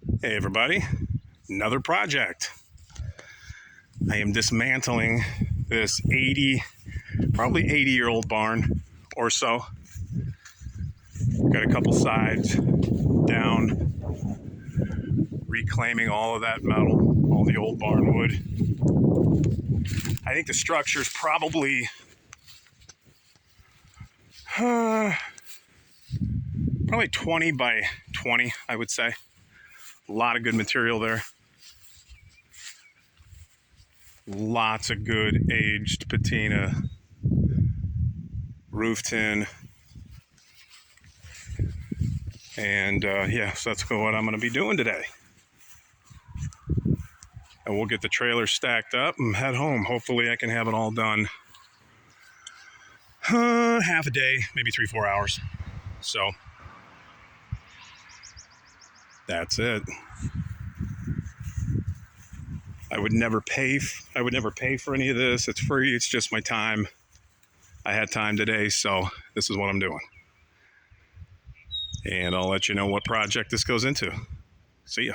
Hey everybody, another project. I am dismantling this probably 80-year-old barn or so. Got a couple sides down, reclaiming all of that metal, all the old barn wood. I think the structure's probably probably 20 by 20, I would say. A lot of good material there. Lots of good aged patina, roof tin, and yeah, so that's what I'm going to be doing today. And we'll get the trailer stacked up and head home. Hopefully I can have it all done half a day, maybe 3-4 hours. So that's it. I would never pay for any of this. It's free. It's just my time. I had time today, so this is what I'm doing. And I'll let you know what project this goes into. See ya.